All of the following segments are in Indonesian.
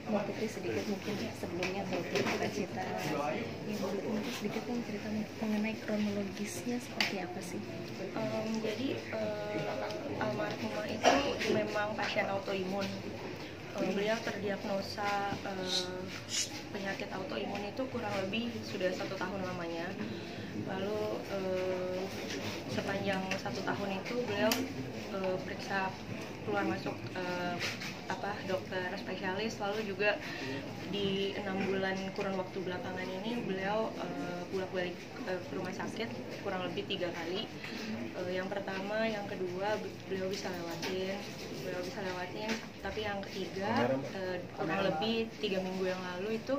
Putri sedikit mungkin sebelumnya atau cita-cita Ibu mungkin sedikit dong cerita mengenai kronologisnya seperti apa sih? Almarhumah itu memang pasien autoimun. Beliau terdiagnosa penyakit autoimun itu kurang lebih sudah 1 tahun lamanya. Lalu sepanjang 1 tahun itu beliau periksa keluar masuk dokter spesialis, lalu juga di 6 bulan kurun waktu belakangan ini beliau bolak-balik ke rumah sakit kurang lebih 3 kali. Yang pertama, yang kedua beliau bisa lewatin, tapi yang ketiga kurang lebih 3 minggu yang lalu itu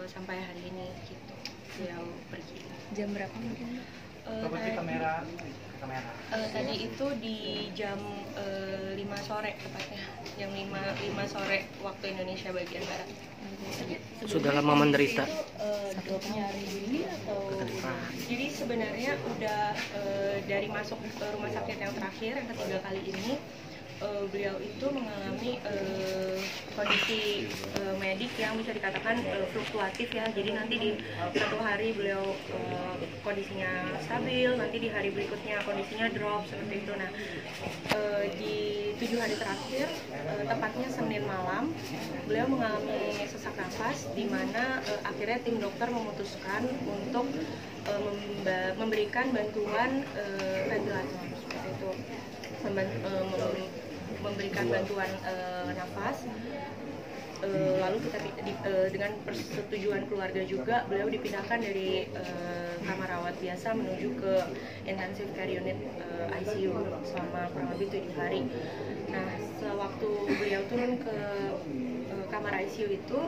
sampai hari ini gitu beliau pergi. Jam berapa mungkin? Tadi itu di jam 5 sore tepatnya, jam 5 sore waktu Indonesia bagian barat. Sudah lama menderita? Dropnya hari ini atau? Jadi sebenarnya udah dari masuk ke rumah sakit yang terakhir yang ketiga kali ini, beliau itu mengalami kondisi medik yang bisa dikatakan fluktuatif ya. Jadi nanti di satu hari beliau kondisinya stabil, nanti di hari berikutnya kondisinya drop seperti itu. Nah, di 7 hari terakhir, tepatnya Senin malam, beliau mengalami sesak nafas, di mana akhirnya tim dokter memutuskan untuk memberikan bantuan ventilator seperti itu. Memberikan bantuan nafas, lalu kita dengan persetujuan keluarga juga beliau dipindahkan dari kamar rawat biasa menuju ke intensive care unit ICU selama kurang lebih 7 hari. Nah, sewaktu beliau turun ke kamar ICU itu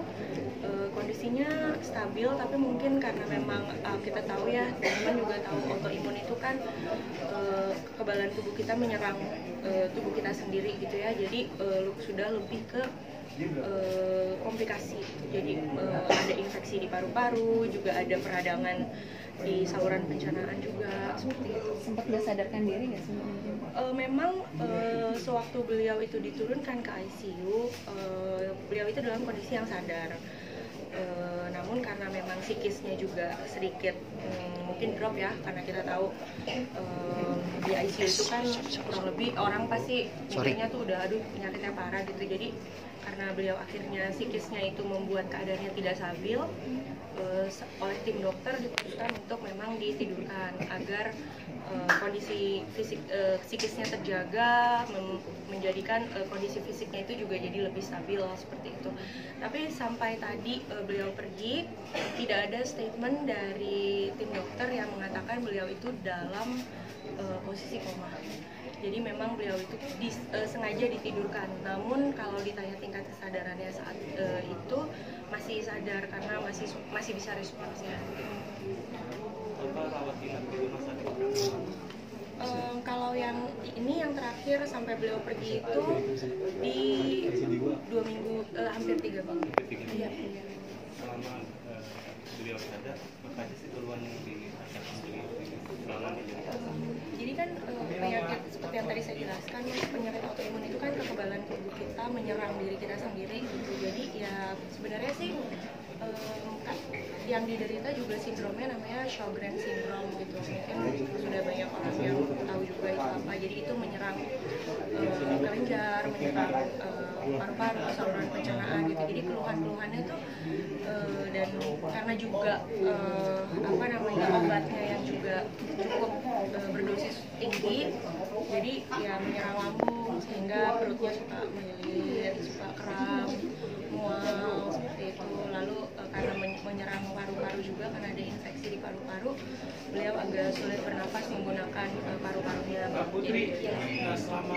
kondisinya stabil, tapi mungkin karena memang kita tahu ya, teman-teman juga tahu autoimun itu kan kekebalan tubuh kita menyerang tubuh kita sendiri gitu ya. Jadi sudah lebih ke komplikasi. Jadi ada infeksi di paru-paru, juga ada peradangan di saluran pencernaan juga seperti itu. Sempat nggak sadarkan diri nggak sih? Memang sewaktu beliau itu diturunkan ke ICU, beliau itu dalam kondisi yang sadar. Namun karena memang psikisnya juga sedikit mungkin drop ya, karena kita tahu di ICU itu kan kurang lebih orang pasti mikirnya tuh udah aduh penyakitnya parah gitu. Jadi karena beliau akhirnya psikisnya itu membuat keadaannya tidak stabil, oleh tim dokter diputuskan untuk memang ditidurkan agar kondisi fisik psikisnya terjaga, menjadikan kondisi fisiknya itu juga jadi lebih stabil seperti itu. Tapi sampai tadi beliau pergi, tidak ada statement dari tim dokter yang mengatakan beliau itu dalam posisi koma. Jadi memang beliau itu sengaja ditidurkan. Namun kalau ditanya tingkat kesadarannya saat itu masih sadar karena masih bisa respons ya. Kalau yang ini yang terakhir sampai beliau pergi itu di 2 minggu, hampir 3 minggu. Iya. Selama beliau sadar, apa aja sih keluhan yang dirasakan beliau selama Jadi kan penyakit seperti yang tadi saya jelaskan, penyakit autoimun itu kan kekebalan tubuh kita menyerang diri kita sendiri gitu. Jadi ya sebenarnya sih yang diderita juga sindromnya namanya Sjogren syndrome gitu. Mungkin sudah banyak orang yang tahu juga itu apa. Jadi itu menyerang kelenjar, menyerang paru-paru, saluran pencernaan gitu. Jadi keluhan-keluhannya tuh dan karena juga obatnya yang juga cukup berdosis tinggi, jadi ya menyerang lambung sehingga perutnya suka melilit, suka kram, mual seperti itu. Lalu karena menyerang paru-paru juga, karena ada infeksi di paru-paru, beliau agak sulit bernapas menggunakan paru-parunya. Jadi ya, selama